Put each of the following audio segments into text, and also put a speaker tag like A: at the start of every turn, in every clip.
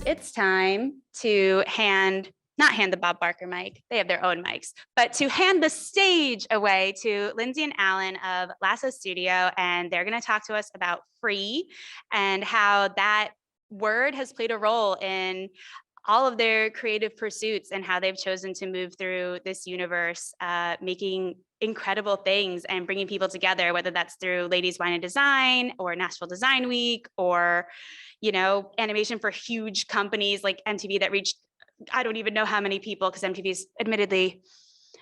A: it's time to not hand the Bob Barker mic, they have their own mics, but to hand the stage away to Lindsay and Alan of Lasso Studio. And they're going to talk to us about free and how that word has played a role in all of their creative pursuits and how they've chosen to move through this universe, making incredible things and bringing people together, whether that's through Ladies Wine and Design or Nashville Design Week, or, you know, animation for huge companies like MTV that reached, I don't even know how many people, because MTV's admittedly,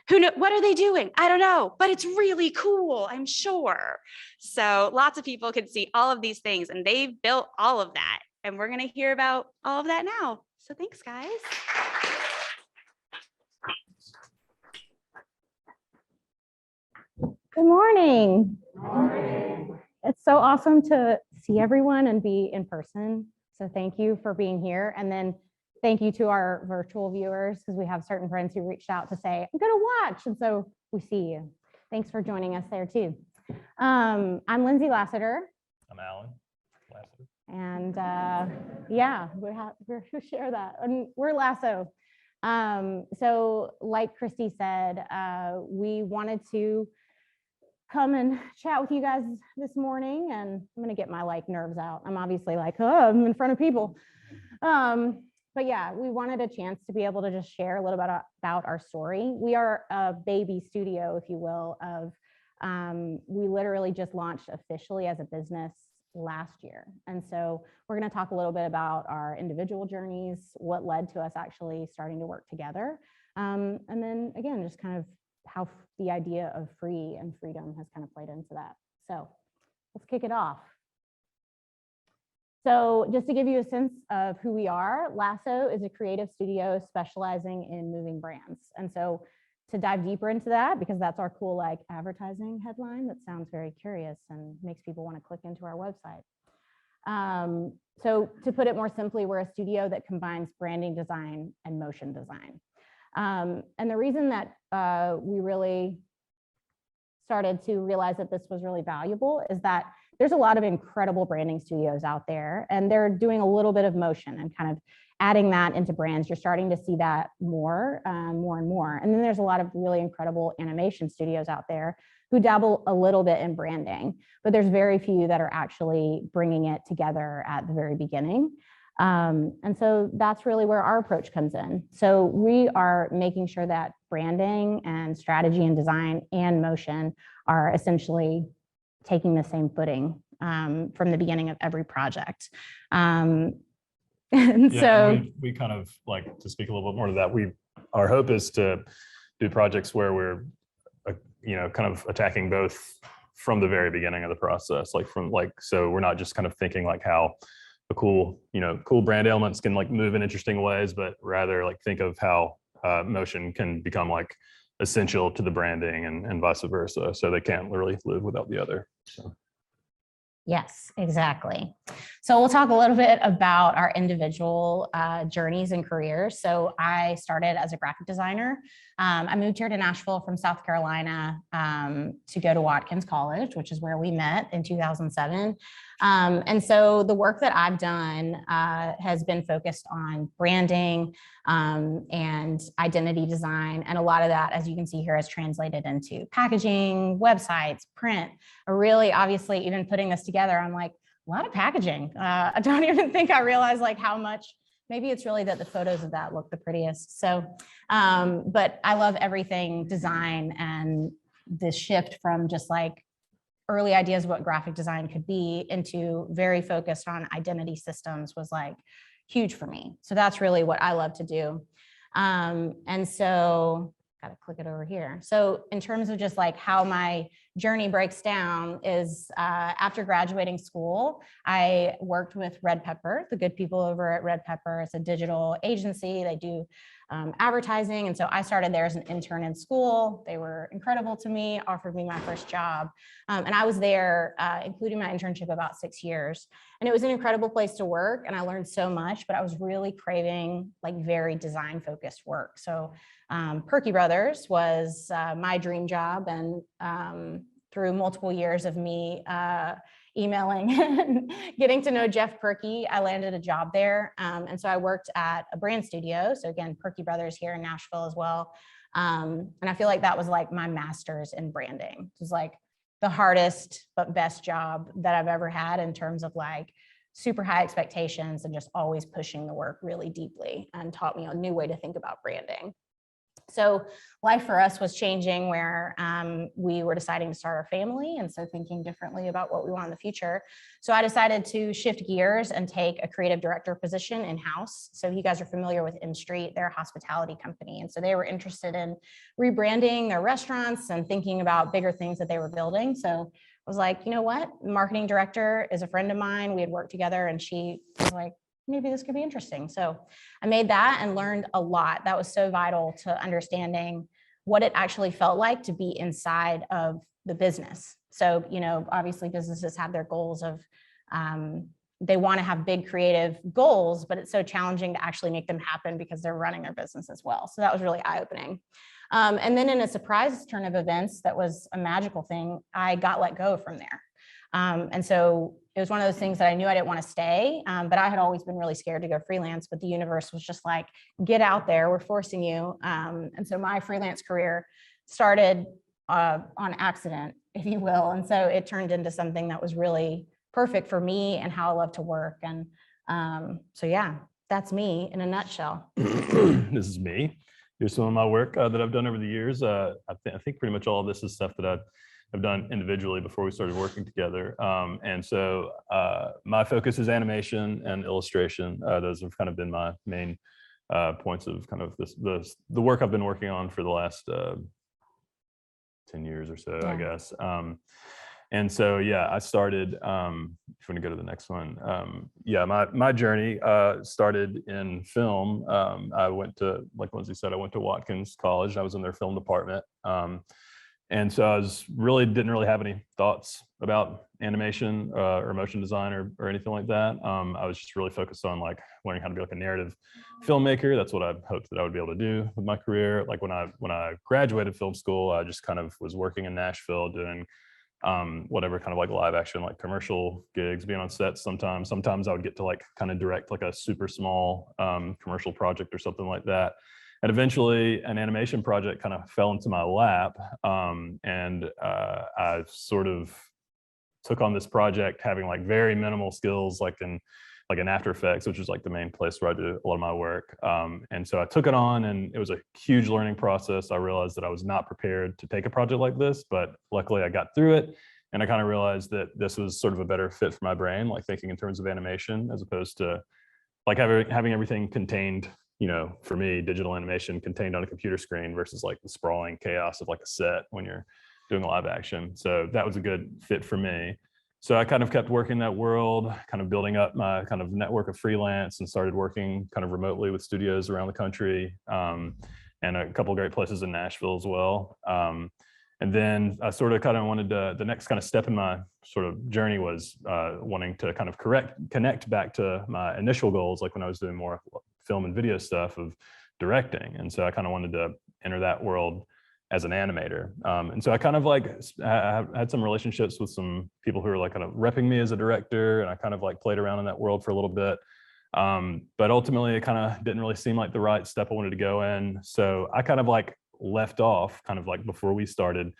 A: who know, what are they doing? I don't know, but it's really cool, I'm sure. So lots of people could see all of these things and they've built all of that. And we're going to hear about all of that now. So thanks, guys.
B: Good morning. Good morning. It's so awesome to see everyone and be in person. So thank you for being here. And then thank you to our virtual viewers, because we have certain friends who reached out to say, I'm going to watch. And so we see you. Thanks for joining us there too. I'm Lindsay Lassiter.
C: I'm Alan Lasso.
B: And yeah, we share that. And we're Lasso. So like Christy said, we wanted to come and chat with you guys this morning, and I'm gonna get my nerves out. I'm obviously I'm in front of people. But yeah, we wanted a chance to be able to just share a little bit about our story. We are a baby studio, if you will, of we literally just launched officially as a business last year. And so we're going to talk a little bit about our individual journeys, what led to us actually starting to work together. And then again, just kind of how the idea of free and freedom has kind of played into that. So let's kick it off. So just to give you a sense of who we are, Lasso is a creative studio specializing in moving brands. And so to dive deeper into that, because that's our cool advertising headline that sounds very curious and makes people want to click into our website. So to put it more simply, we're a studio that combines branding design and motion design. And the reason that we really started to realize that this was really valuable is that there's a lot of incredible branding studios out there, and they're doing a little bit of motion and kind of adding that into brands. You're starting to see that more and more. And then there's a lot of really incredible animation studios out there who dabble a little bit in branding, but there's very few that are actually bringing it together at the very beginning. And so that's really where our approach comes in. So we are making sure that branding and strategy and design and motion are essentially taking the same footing from the beginning of every project. And yeah, so
C: we kind of to speak a little bit more to that. Our hope is to do projects where we're, kind of attacking both from the very beginning of the process, so we're not just kind of thinking how a cool brand elements can move in interesting ways, but rather think of how motion can become essential to the branding and vice versa. So they can't literally live without the other. So.
B: Yes, exactly. So we'll talk a little bit about our individual journeys and careers. So I started as a graphic designer. I moved here to Nashville from South Carolina to go to Watkins College, which is where we met in 2007. And so the work that I've done has been focused on branding and identity design. And a lot of that, as you can see here, is translated into packaging, websites, print. Really, obviously, even putting this together, I'm a lot of packaging. I don't even think I realized how much. Maybe it's really that the photos of that look the prettiest. So, but I love everything design, and this shift from just early ideas of what graphic design could be into very focused on identity systems was huge for me. So that's really what I love to do. And so gotta click it over here. So in terms of just how my journey breaks down is after graduating school, I worked with Red Pepper, the good people over at Red Pepper. It's a digital agency. They do advertising. And so I started there as an intern in school. They were incredible to me, offered me my first job. And I was there, including my internship, about 6 years. And it was an incredible place to work. And I learned so much, but I was really craving very design focused work. So Perky Brothers was my dream job. And through multiple years of me emailing and getting to know Jeff Perky, I landed a job there. And so I worked at a brand studio. So again, Perky Brothers here in Nashville as well. And I feel like that was like my master's in branding. It was like the hardest but best job that I've ever had in terms of like super high expectations and just always pushing the work really deeply, and taught me a new way to think about branding. So life for us was changing where we were deciding to start our family, and so thinking differently about what we want in the future. So I decided to shift gears and take a creative director position in-house. So you guys are familiar with M Street, they're a hospitality company. And so they were interested in rebranding their restaurants and thinking about bigger things that they were building. So I was like, you know what? Marketing director is a friend of mine. We had worked together, and she was like, maybe this could be interesting. So I made that and learned a lot. That was so vital to understanding what it actually felt like to be inside of the business. So, you know, obviously businesses have their goals of, they want to have big creative goals, but it's so challenging to actually make them happen because they're running their business as well. So that was really eye-opening. And then in a surprise turn of events, that was a magical thing, I got let go from there. And so it was one of those things that I knew I didn't want to stay, but I had always been really scared to go freelance, but the universe was just like, get out there, we're forcing you. And so my freelance career started on accident, if you will. And so it turned into something that was really perfect for me and how I love to work. And so, yeah, that's me in a nutshell.
C: This is me. Here's some of my work that I've done over the years. I think pretty much all of this is stuff that I've done individually before we started working together. And so my focus is animation and illustration. Those have kind of been my main points of kind of the work I've been working on for the last 10 years or so, I guess. And so, yeah, I started, if you want to go to the next one. Yeah, my journey started in film. I went to, like Lindsay said, I went to Watkins College. I was in their film department. And so I didn't really have any thoughts about animation or motion design or anything like that. I was just really focused on like learning how to be like a narrative filmmaker. That's what I hoped that I would be able to do with my career. Like when I graduated film school, I just kind of was working in Nashville doing whatever kind of like live action, like commercial gigs, being on sets sometimes. Sometimes I would get to like kind of direct like a super small commercial project or something like that. And eventually an animation project kind of fell into my lap. And I sort of took on this project having like very minimal skills, like in After Effects, which is like the main place where I do a lot of my work. And so I took it on, and it was a huge learning process. I realized that I was not prepared to take a project like this, but luckily I got through it. And I kind of realized that this was sort of a better fit for my brain, like thinking in terms of animation, as opposed to like having everything contained, you know, for me, digital animation contained on a computer screen versus like the sprawling chaos of like a set when you're doing live action. So that was a good fit for me. So I kind of kept working that world, kind of building up my kind of network of freelance, and started working kind of remotely with studios around the country, and a couple of great places in Nashville as well. And then I sort of kind of wanted to, the next kind of step in my sort of journey was wanting to kind of connect back to my initial goals, like when I was doing more film and video stuff of directing. And so I kind of wanted to enter that world as an animator. And so I kind of like had some relationships with some people who were like kind of repping me as a director, and I kind of like played around in that world for a little bit. But ultimately it kind of didn't really seem like the right step I wanted to go in. So I kind of like left off kind of like before we started,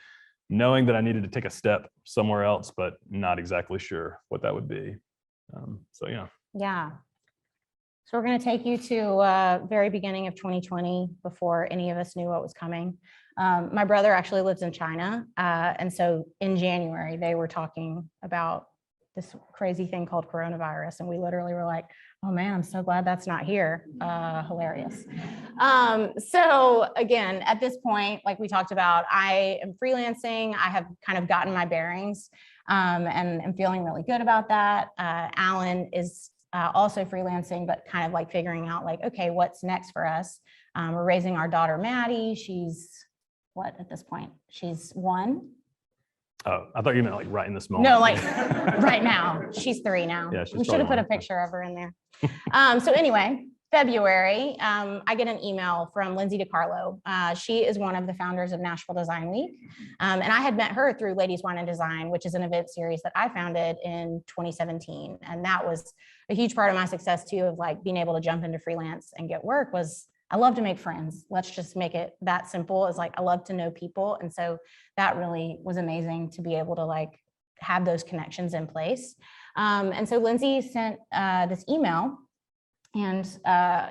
C: knowing that I needed to take a step somewhere else, but not exactly sure what that would be. So yeah.
B: Yeah. So we're going to take you to very beginning of 2020, before any of us knew what was coming. My brother actually lives in China. And so in January, they were talking about this crazy thing called coronavirus. And we literally were like, oh man, I'm so glad that's not here. Hilarious. So again, at this point, like we talked about, I am freelancing. I have kind of gotten my bearings and I'm feeling really good about that. Alan is also freelancing, but kind of like figuring out like, okay, what's next for us? We're raising our daughter, Maddie. She's what at this point? She's 1.
C: Oh, I thought you meant like right in this moment.
B: No, like right now. She's 3 now.
C: Yeah,
B: we should have put a picture of her in there. So anyway, February, I get an email from Lindsay Dicarlo. She is one of the founders of Nashville Design Week. And I had met her through Ladies Wine and Design, which is an event series that I founded in 2017. And that was a huge part of my success too, of like being able to jump into freelance and get work. Was I love to make friends. Let's just make it that simple. It's like, I love to know people. And so that really was amazing to be able to like have those connections in place. And so Lindsay sent this email. And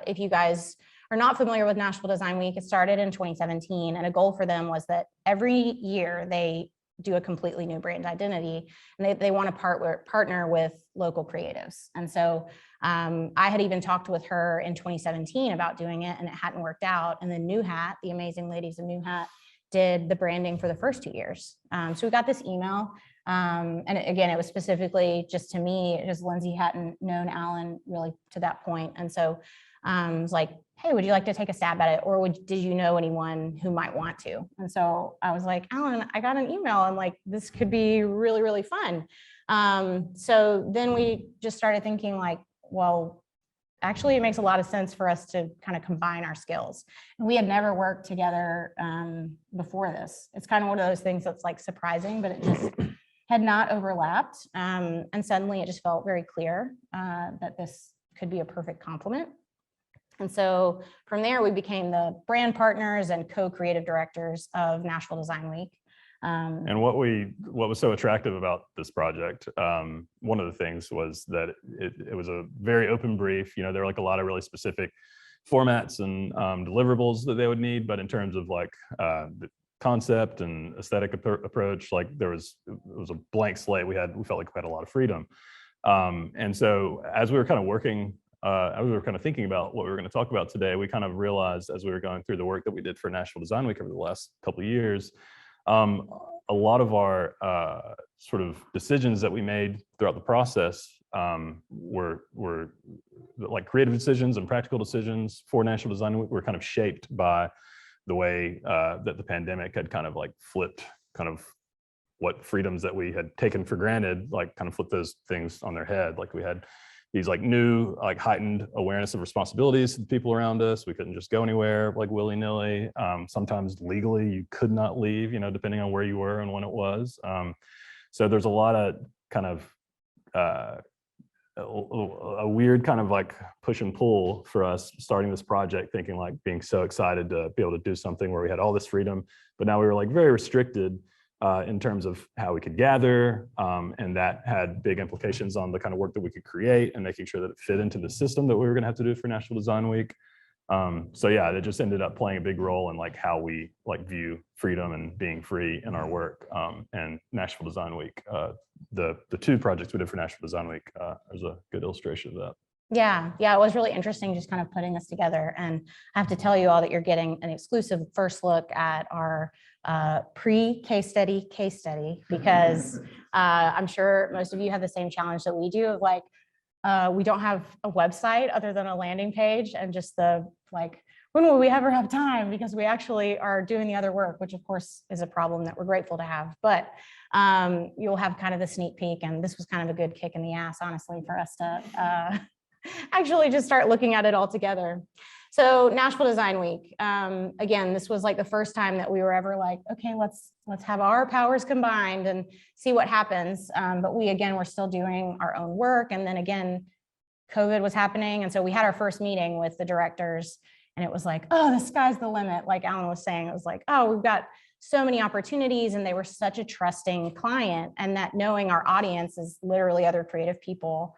B: if you guys are not familiar with Nashville Design Week, it started in 2017. And a goal for them was that every year they do a completely new brand identity, and they want to partner with local creatives. And so I had even talked with her in 2017 about doing it, and it hadn't worked out. And then New Hat, the amazing ladies of New Hat, did the branding for the first 2 years. So we got this email. And again, it was specifically just to me, because Lindsay hadn't known Alan really to that point. And so I was like, hey, would you like to take a stab at it? Or did you know anyone who might want to? And so I was like, Alan, I got an email and like, this could be really, really fun. So then we just started thinking like, well, actually, it makes a lot of sense for us to kind of combine our skills. And we had never worked together before this. It's kind of one of those things that's like surprising, but it just had not overlapped. And suddenly it just felt very clear that this could be a perfect complement. And so from there, we became the brand partners and co-creative directors of Nashville Design Week.
C: And what was so attractive about this project, one of the things was that it was a very open brief. You know, there were like a lot of really specific formats and deliverables that they would need, but in terms of like the concept and aesthetic approach, like it was a blank slate. We felt like we had a lot of freedom. And so as we were kind of working, as we were kind of thinking about what we were going to talk about today, we kind of realized as we were going through the work that we did for Nashville Design Week over the last couple of years, a lot of our sort of decisions that we made throughout the process were like creative decisions and practical decisions for Nashville Design Week were kind of shaped by the way that the pandemic had kind of like flipped kind of what freedoms that we had taken for granted, like kind of flipped those things on their head. Like we had these like new, like heightened awareness of responsibilities to the people around us. We couldn't just go anywhere like willy-nilly. Sometimes legally you could not leave, you know, depending on where you were and when it was. So there's a lot of kind of a weird kind of like push and pull for us starting this project, thinking like being so excited to be able to do something where we had all this freedom, but now we were like very restricted in terms of how we could gather, and that had big implications on the kind of work that we could create and making sure that it fit into the system that we were going to have to do for Nashville Design Week. So yeah, it just ended up playing a big role in like how we like view freedom and being free in our work. And Nashville Design Week, the two projects we did for Nashville Design Week is a good illustration of that.
B: Yeah, it was really interesting just kind of putting this together. And I have to tell you all that you're getting an exclusive first look at our pre-case study because I'm sure most of you have the same challenge that we do of like, we don't have a website other than a landing page, and just the like, when will we ever have time? Because we actually are doing the other work, which of course is a problem that we're grateful to have. But you'll have kind of the sneak peek, and this was kind of a good kick in the ass, honestly, for us to actually just start looking at it all together. So Nashville Design Week, again, this was like the first time that we were ever like, okay, let's have our powers combined and see what happens. But we, again, we're still doing our own work. And then again, COVID was happening. And so we had our first meeting with the directors, and it was like, oh, the sky's the limit. Like Alan was saying, it was like, oh, we've got so many opportunities, and they were such a trusting client, and that knowing our audience is literally other creative people.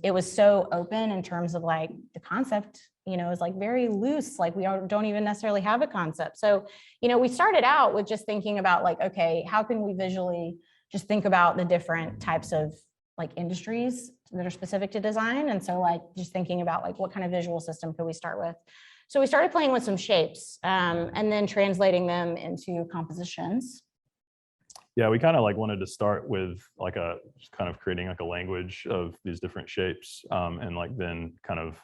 B: It was so open in terms of like the concept, you know, is like very loose. Like we don't even necessarily have a concept. So, you know, we started out with just thinking about like, okay, how can we visually just think about the different types of like industries that are specific to design? And so like just thinking about like what kind of visual system could we start with? So we started playing with some shapes and then translating them into compositions.
C: Yeah, we kind of like wanted to start with like just kind of creating like a language of these different shapes, and like then kind of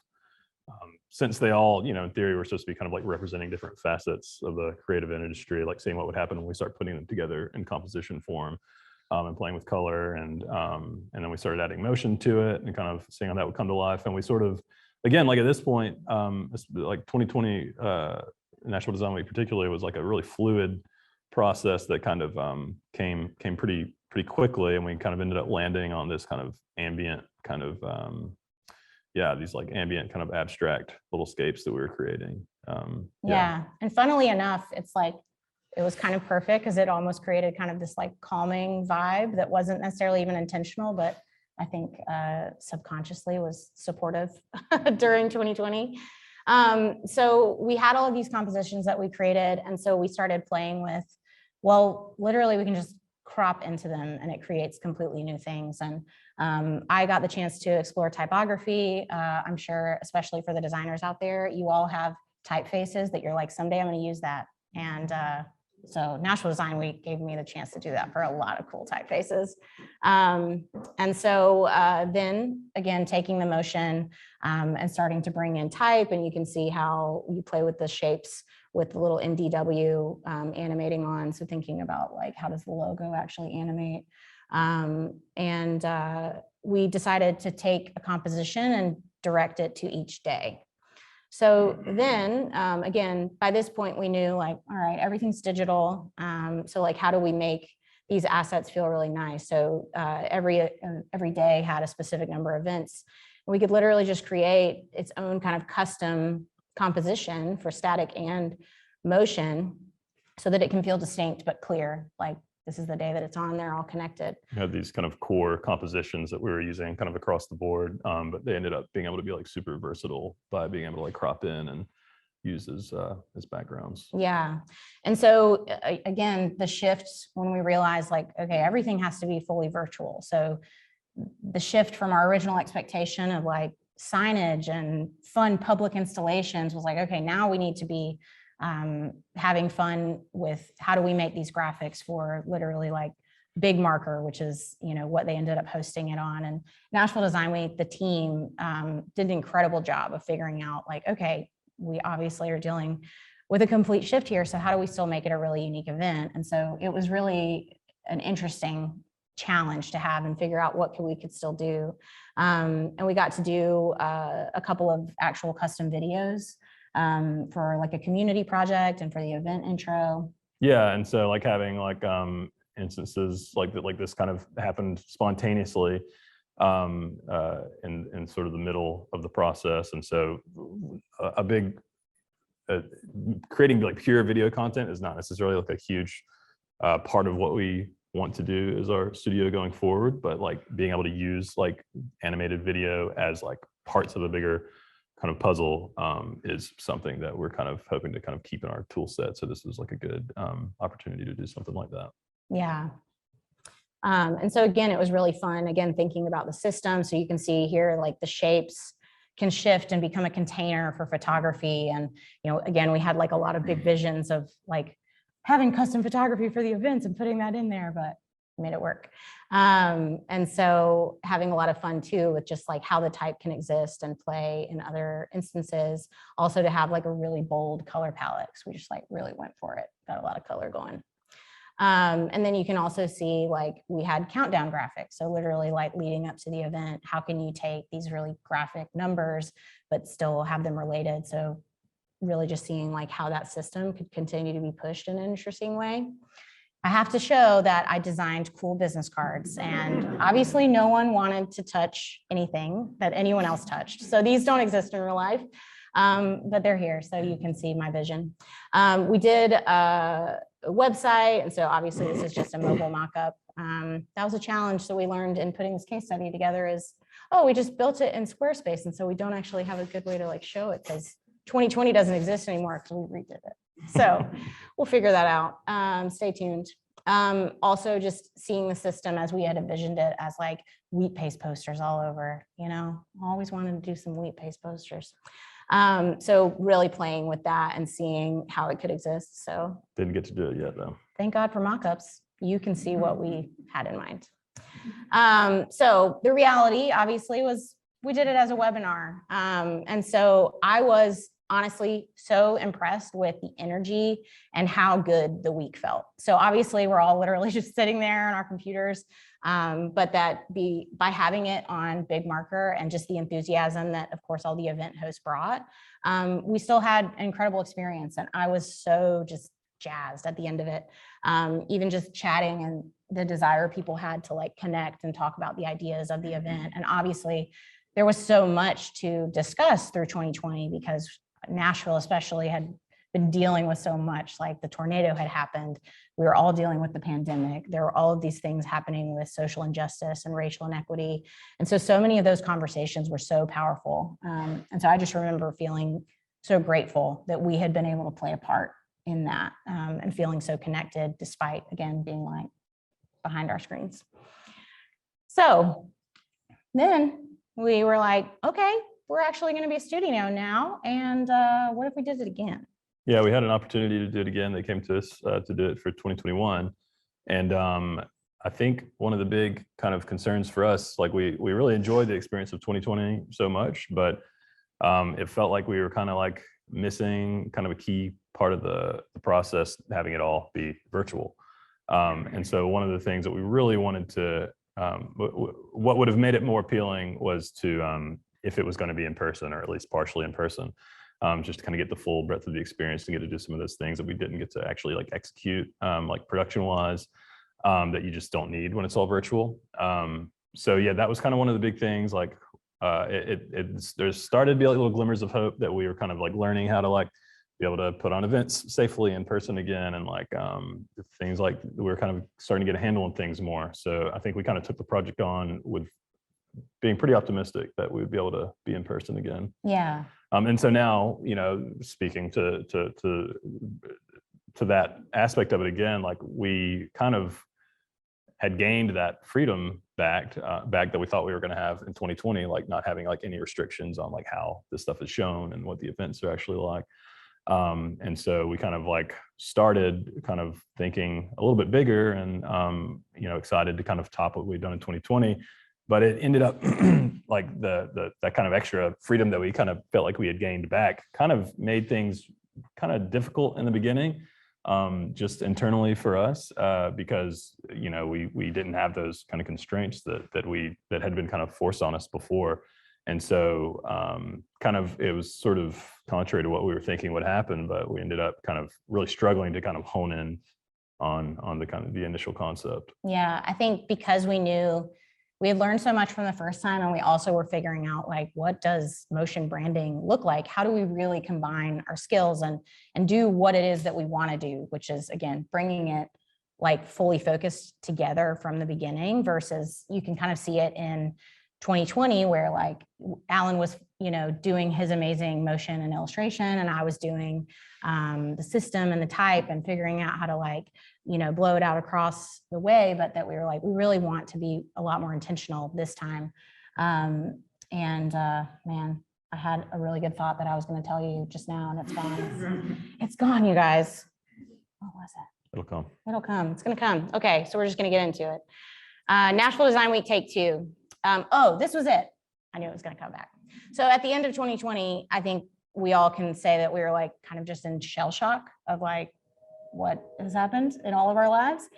C: since they all, you know, in theory, were supposed to be kind of like representing different facets of the creative industry, like seeing what would happen when we start putting them together in composition form, and playing with color, and then we started adding motion to it and kind of seeing how that would come to life. And we sort of again, like at this point, like 2020 Nashville Design Week particularly was like a really fluid process that kind of came pretty quickly, and we kind of ended up landing on this kind of ambient kind of these like ambient kind of abstract little scapes that we were creating.
B: Yeah, and funnily enough, it's like it was kind of perfect because it almost created kind of this like calming vibe that wasn't necessarily even intentional, but I think subconsciously was supportive during 2020. So we had all of these compositions that we created, and so we started playing with, well, literally we can just crop into them and it creates completely new things. And I got the chance to explore typography. I'm sure, especially for the designers out there, you all have typefaces that you're like, someday I'm going to use that. And so Nashville Design Week gave me the chance to do that for a lot of cool typefaces. And so then again, taking the motion and starting to bring in type, and you can see how you play with the shapes with the little NDW animating on. So thinking about like, how does the logo actually animate? And we decided to take a composition and direct it to each day. So then again, by this point we knew like, all right, everything's digital. So like, how do we make these assets feel really nice? So every day had a specific number of events. We could literally just create its own kind of custom composition for static and motion so that it can feel distinct but clear. Like, this is the day that it's on, they're all connected.
C: We had these kind of core compositions that we were using kind of across the board, but they ended up being able to be like super versatile by being able to like crop in and use as backgrounds.
B: Yeah. And so again, the shift when we realized like, okay, everything has to be fully virtual. So the shift from our original expectation of like signage and fun public installations was like, okay, now we need to be having fun with how do we make these graphics for literally like Big Marker, which is, you know, what they ended up hosting it on. And Nashville Design Week, the team did an incredible job of figuring out like, okay, we obviously are dealing with a complete shift here. So how do we still make it a really unique event? And so it was really an interesting challenge to have and figure out what we could still do. And we got to do a couple of actual custom videos for like a community project and for the event intro.
C: Yeah, and so like having like instances like that, like this kind of happened spontaneously in sort of the middle of the process. And so a big creating like pure video content is not necessarily like a huge part of what we want to do as our studio going forward, but like being able to use like animated video as like parts of a bigger kind of puzzle is something that we're kind of hoping to kind of keep in our tool set. So this was like a good opportunity to do something like that.
B: Yeah. And so again, it was really fun, again, thinking about the system. So you can see here, like the shapes can shift and become a container for photography. And, you know, again, we had like a lot of big visions of like having custom photography for the events and putting that in there, but made it work. And so having a lot of fun too with just like how the type can exist and play in other instances. Also to have like a really bold color palette, because we just like really went for it, got a lot of color going. And then you can also see like we had countdown graphics. So literally like leading up to the event, how can you take these really graphic numbers, but still have them related? So really just seeing like how that system could continue to be pushed in an interesting way. I have to show that I designed cool business cards, and obviously no one wanted to touch anything that anyone else touched. So these don't exist in real life, but they're here so you can see my vision. We did a website, and so obviously this is just a mobile mock-up. That was a challenge. So we learned in putting this case study together is, oh, we just built it in Squarespace, and so we don't actually have a good way to like show it because 2020 doesn't exist anymore because we redid it. So we'll figure that out. Stay tuned. Also just seeing the system as we had envisioned it as like wheat paste posters all over, you know, always wanted to do some wheat paste posters. So really playing with that and seeing how it could exist. So
C: didn't get to do it yet though.
B: Thank God for mock-ups. You can see what we had in mind. So the reality obviously was we did it as a webinar. And so I was honestly so impressed with the energy and how good the week felt. So obviously we're all literally just sitting there on our computers, but by having it on big marker and just the enthusiasm that of course all the event hosts brought, we still had an incredible experience. And I was so just jazzed at the end of it. Even just chatting and the desire people had to like connect and talk about the ideas of the event. And obviously there was so much to discuss through 2020 because Nashville especially had been dealing with so much. Like the tornado had happened. We were all dealing with the pandemic. There were all of these things happening with social injustice and racial inequity. And so many of those conversations were so powerful. And so I just remember feeling so grateful that we had been able to play a part in that, and feeling so connected despite, again, being like behind our screens. So then we were like, okay, we're actually going to be a studio now. And what if we did it again?
C: Yeah, we had an opportunity to do it again. They came to us to do it for 2021. And I think one of the big kind of concerns for us, like we really enjoyed the experience of 2020 so much, but it felt like we were kind of like missing kind of a key part of the process, having it all be virtual. And so one of the things that we really wanted to, what would have made it more appealing was to, if it was going to be in person or at least partially in person, just to kind of get the full breadth of the experience and get to do some of those things that we didn't get to actually like execute, like production wise, that you just don't need when it's all virtual. So yeah, that was kind of one of the big things. Like there started to be like little glimmers of hope that we were kind of like learning how to like be able to put on events safely in person again, and like things like we were kind of starting to get a handle on things more. So I think we kind of took the project on with being pretty optimistic that we would be able to be in person again.
B: Yeah.
C: And so now, you know, speaking to that aspect of it again, like we kind of had gained that freedom back that we thought we were going to have in 2020, like not having like any restrictions on like how this stuff is shown and what the events are actually like. And so we kind of like started kind of thinking a little bit bigger and, you know, excited to kind of top what we've done in 2020. But it ended up like that kind of extra freedom that we kind of felt like we had gained back kind of made things kind of difficult in the beginning, just internally for us, because, you know, we didn't have those kind of constraints that had been kind of forced on us before. And so kind of it was sort of contrary to what we were thinking would happen, but we ended up kind of really struggling to kind of hone in on the kind of the initial concept.
B: Yeah, I think because we knew we had learned so much from the first time, and we also were figuring out like, what does motion branding look like? How do we really combine our skills and do what it is that we want to do, which is, again, bringing it like fully focused together from the beginning versus you can kind of see it in 2020 where like Alan was, you know, doing his amazing motion and illustration, and I was doing the system and the type and figuring out how to like, you know, blow it out across the way, but that we were like, we really want to be a lot more intentional this time. Man, I had a really good thought that I was going to tell you just now, and it's gone. It's gone, you guys. What was it?
C: It'll come.
B: It'll come. It's going to come. Okay, so we're just going to get into it. Nashville Design Week, take 2. Oh, this was it. I knew it was going to come back. So at the end of 2020, I think we all can say that we were like kind of just in shell shock of like what has happened in all of our lives.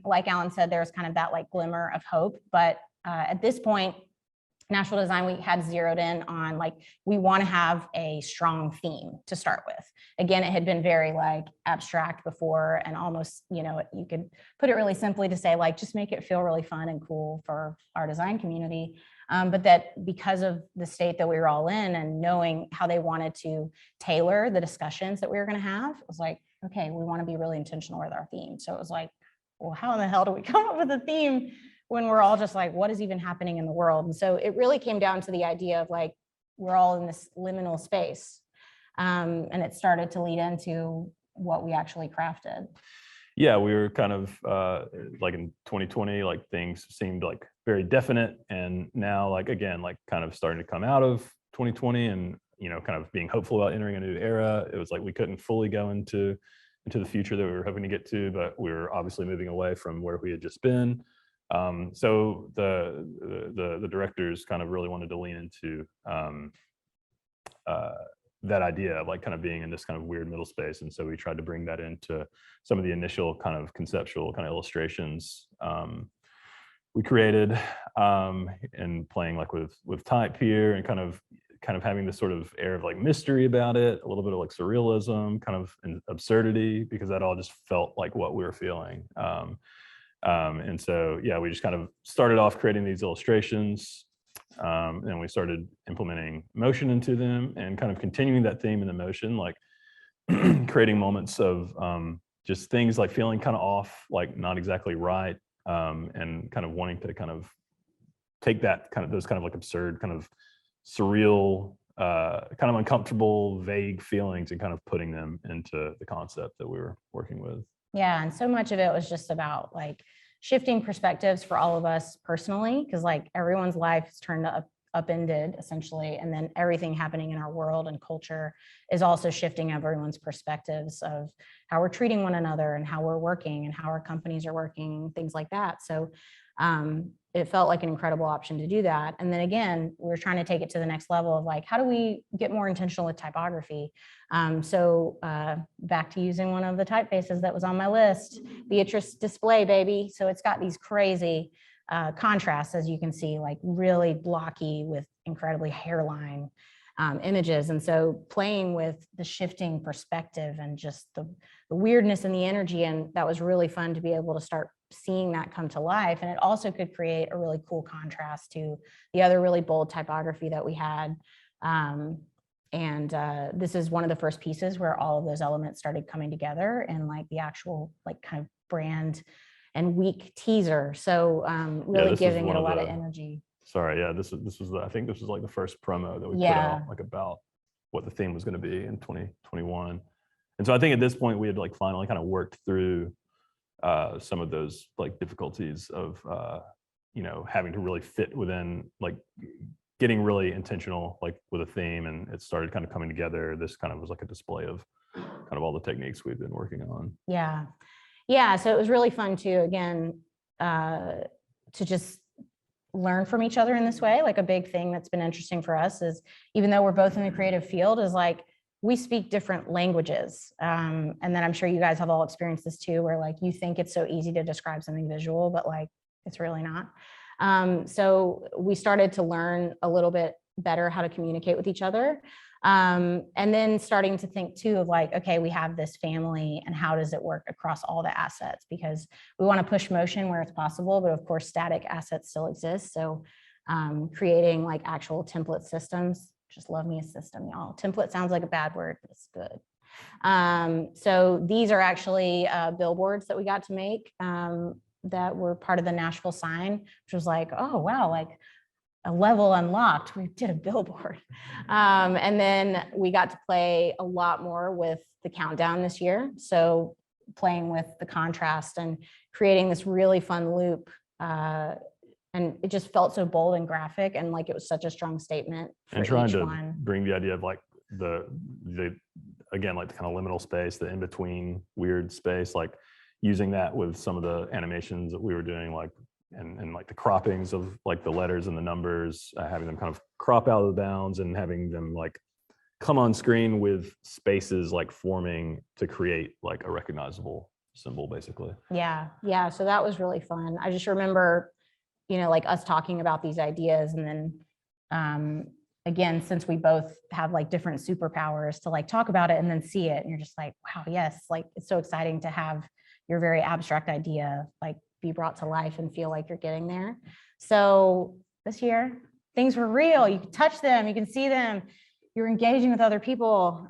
B: Like Alan said, there's kind of that like glimmer of hope, but at this point, Nashville Design Week had zeroed in on like, we want to have a strong theme to start with. Again, it had been very like abstract before, and almost, you know, you could put it really simply to say like, just make it feel really fun and cool for our design community. But that because of the state that we were all in and knowing how they wanted to tailor the discussions that we were going to have, it was like, okay, we want to be really intentional with our theme. So it was like, well, how in the hell do we come up with a theme when we're all just like, what is even happening in the world? And so it really came down to the idea of like, we're all in this liminal space. And it started to lead into what we actually crafted.
C: Yeah, we were kind of like in 2020, like things seemed like very definite. And now like, again, like kind of starting to come out of 2020 and, you know, kind of being hopeful about entering a new era. It was like, we couldn't fully go into the future that we were hoping to get to, but we were obviously moving away from where we had just been. So the directors kind of really wanted to lean into that idea of like kind of being in this kind of weird middle space. And so we tried to bring that into some of the initial kind of conceptual kind of illustrations we created, and playing like with type here, and kind of having this sort of air of like mystery about it, a little bit of like surrealism, kind of an absurdity, because that all just felt like what we were feeling. And so, yeah, we just kind of started off creating these illustrations, and we started implementing motion into them and kind of continuing that theme in the motion, like creating moments of just things like feeling kind of off, like not exactly right, and kind of wanting to kind of take that kind of those kind of like absurd, kind of surreal, kind of uncomfortable, vague feelings and kind of putting them into the concept that we were working with.
B: Yeah, and so much of it was just about like shifting perspectives for all of us personally, because like everyone's life is turned upended essentially, and then everything happening in our world and culture is also shifting everyone's perspectives of how we're treating one another and how we're working and how our companies are working, things like that. So it felt like an incredible option to do that. And then again, we're trying to take it to the next level of like, how do we get more intentional with typography? So back to using one of the typefaces that was on my list, Beatrice Display, baby. So it's got these crazy contrasts, as you can see, like really blocky with incredibly hairline images. And so playing with the shifting perspective and just the weirdness and the energy, and that was really fun to be able to start seeing that come to life. And it also could create a really cool contrast to the other really bold typography that we had. This is one of the first pieces where all of those elements started coming together and like the actual like kind of brand and week teaser. So really giving it a lot of energy.
C: Sorry, yeah, this was I think this was like the first promo that we put out, like about what the theme was going to be in 2021. And so I think at this point we had like finally kind of worked through some of those like difficulties of having to really fit within, like getting really intentional like with a theme, and it started kind of coming together. This kind of was like a display of kind of all the techniques we've been working on.
B: Yeah, so it was really fun too, again, to just learn from each other in this way. Like a big thing that's been interesting for us is, even though we're both in the creative field, is like we speak different languages. And then I'm sure you guys have all experienced this too, where like you think it's so easy to describe something visual, but like it's really not. So we started to learn a little bit better how to communicate with each other. And then starting to think too of like, okay, we have this family and how does it work across all the assets? Because we want to push motion where it's possible, but of course static assets still exist. So creating like actual template systems, just love me a system, y'all. Template sounds like a bad word, but it's good. So these are actually billboards that we got to make that were part of the Nashville sign, which was like, oh, wow, like a level unlocked, we did a billboard. And then we got to play a lot more with the countdown this year. So playing with the contrast and creating this really fun loop. And it just felt so bold and graphic, and like it was such a strong statement for
C: and trying
B: each
C: to
B: one.
C: Bring the idea of like the again, like the kind of liminal space, the in-between weird space, like using that with some of the animations that we were doing, like and like the croppings of like the letters and the numbers, having them kind of crop out of the bounds and having them like come on screen with spaces like forming to create like a recognizable symbol, basically.
B: Yeah. So that was really fun. I just remember, like us talking about these ideas, and then again, since we both have like different superpowers, to like talk about it and then see it, and you're just like, wow, yes, like it's so exciting to have your very abstract idea like be brought to life and feel like you're getting there. So this year, things were real. You can touch them, you can see them, you're engaging with other people.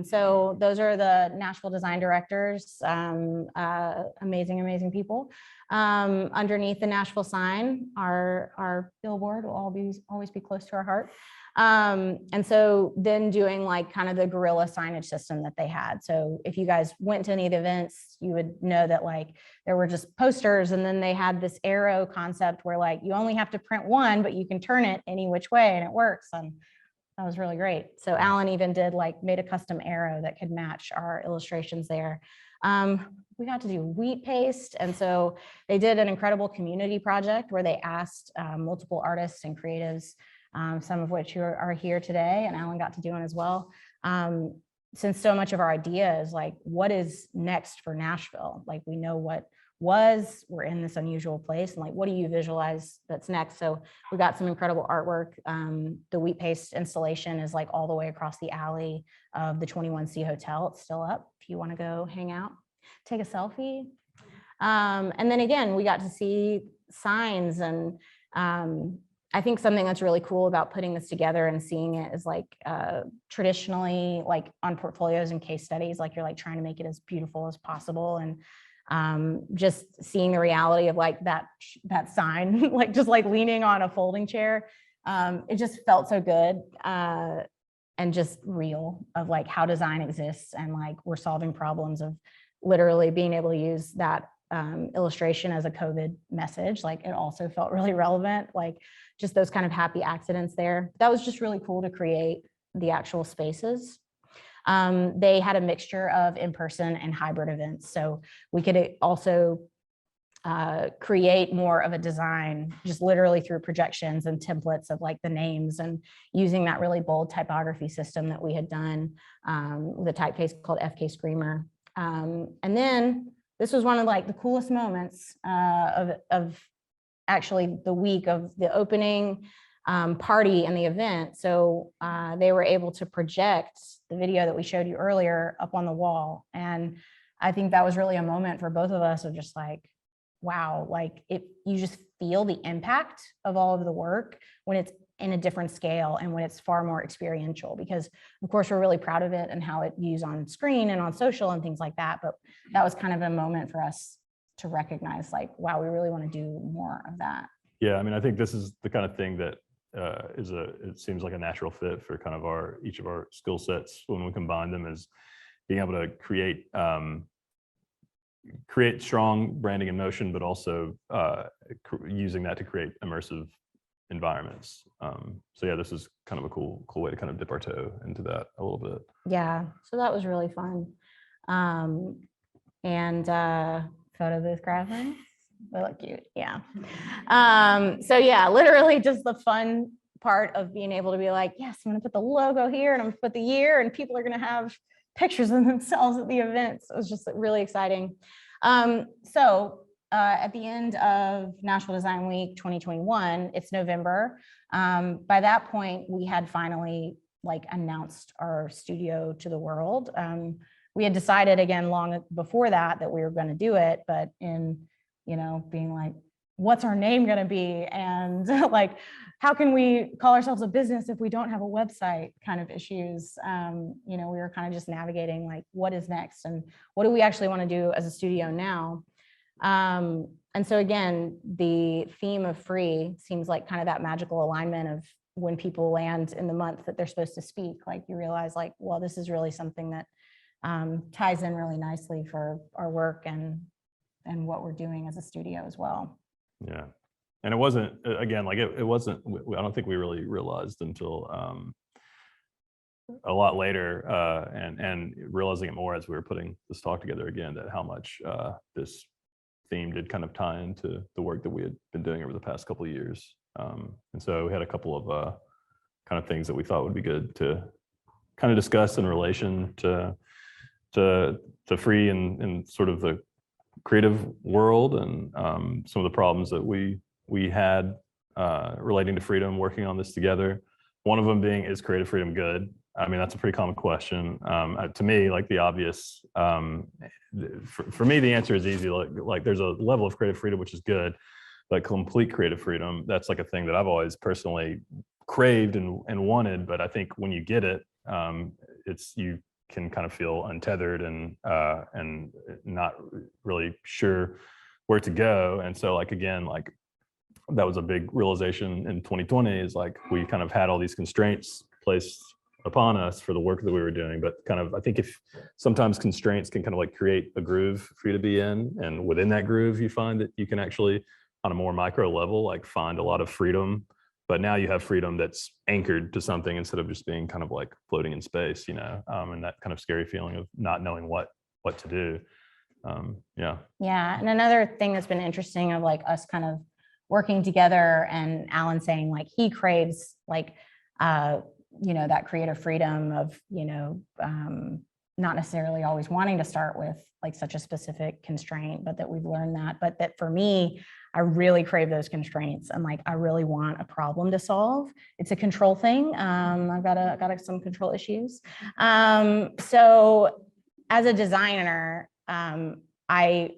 B: So those are the Nashville design directors, amazing people. Underneath the Nashville sign, our billboard will always be close to our heart. And so then doing like kind of the guerrilla signage system that they had. So if you guys went to any of the events, you would know that like there were just posters, and then they had this arrow concept where like you only have to print one, but you can turn it any which way and it works. And that was really great. So Alan even made a custom arrow that could match our illustrations there. We got to do wheat paste. And so they did an incredible community project where they asked multiple artists and creatives, some of which are here today, and Alan got to do one as well, since so much of our idea is like, what is next for Nashville? Like, we know what was, we're in this unusual place, and like, what do you visualize that's next? So we got some incredible artwork. The wheat paste installation is like all the way across the alley of the 21C Hotel. It's still up if you want to go hang out, take a selfie. And then again, we got to see signs, and I think something that's really cool about putting this together and seeing it is like traditionally, like on portfolios and case studies, like you're like trying to make it as beautiful as possible. And just seeing the reality of like that sign, like just like leaning on a folding chair, it just felt so good and just real of like how design exists, and like we're solving problems of literally being able to use that illustration as a COVID message. Like it also felt really relevant, like just those kind of happy accidents there. That was just really cool to create the actual spaces. They had a mixture of in-person and hybrid events. So we could also create more of a design just literally through projections and templates of like the names, and using that really bold typography system that we had done with a typeface called FK Screamer. And then this was one of like the coolest moments of actually the week of the opening party and the event. So they were able to project the video that we showed you earlier up on the wall. And I think that was really a moment for both of us of just like, wow, like you just feel the impact of all of the work when it's in a different scale and when it's far more experiential, because of course we're really proud of it and how it views on screen and on social and things like that. But that was kind of a moment for us to recognize like, wow, we really want to do more of that.
C: Yeah, I mean, I think this is the kind of thing that it seems like a natural fit for kind of each of our skill sets when we combine them, is being able to create strong branding and motion, but also using that to create immersive environments. So yeah, this is kind of a cool way to kind of dip our toe into that a little bit.
B: Yeah, so that was really fun. And photo booth graphics, they look cute. Yeah. So yeah, literally just the fun part of being able to be like, yes, I'm gonna put the logo here and I'm gonna put the year, and people are gonna have pictures of themselves at the event. So it was just really exciting. At the end of Nashville Design Week 2021, it's November. By that point, we had finally like announced our studio to the world. We had decided again long before that we were going to do it, but in, being like, what's our name going to be? And like, how can we call ourselves a business if we don't have a website kind of issues? We were kind of just navigating like, what is next and what do we actually want to do as a studio now? And so again, the theme of free seems like kind of that magical alignment of when people land in the month that they're supposed to speak, like you realize like, well, this is really something that ties in really nicely for our work and what we're doing as a studio as well.
C: Yeah. And it wasn't, again, like it wasn't, I don't think we really realized until a lot later and realizing it more as we were putting this talk together again, that how much this theme did kind of tie into the work that we had been doing over the past couple of years. And so we had a couple of kind of things that we thought would be good to kind of discuss in relation to free and sort of the creative world, and some of the problems that we had relating to freedom, working on this together. One of them being, is creative freedom good? I mean, that's a pretty common question. To me, like the obvious, for me, the answer is easy. Like there's a level of creative freedom, which is good, but complete creative freedom, that's like a thing that I've always personally craved and wanted. But I think when you get it, you can kind of feel untethered and not really sure where to go. And so like, again, like that was a big realization in 2020, is like we kind of had all these constraints placed upon us for the work that we were doing, but kind of, I think if sometimes constraints can kind of like create a groove for you to be in, and within that groove, you find that you can actually on a more micro level, like find a lot of freedom. But now you have freedom that's anchored to something instead of just being kind of like floating in space, and that kind of scary feeling of not knowing what to do. Yeah.
B: And another thing that's been interesting of like us kind of working together, and Alan saying like he craves like you know, that creative freedom of, you know, not necessarily always wanting to start with like such a specific constraint, but that we've learned that. But that for me, I really crave those constraints, and like I really want a problem to solve. It's a control thing. I've got some control issues. So as a designer, I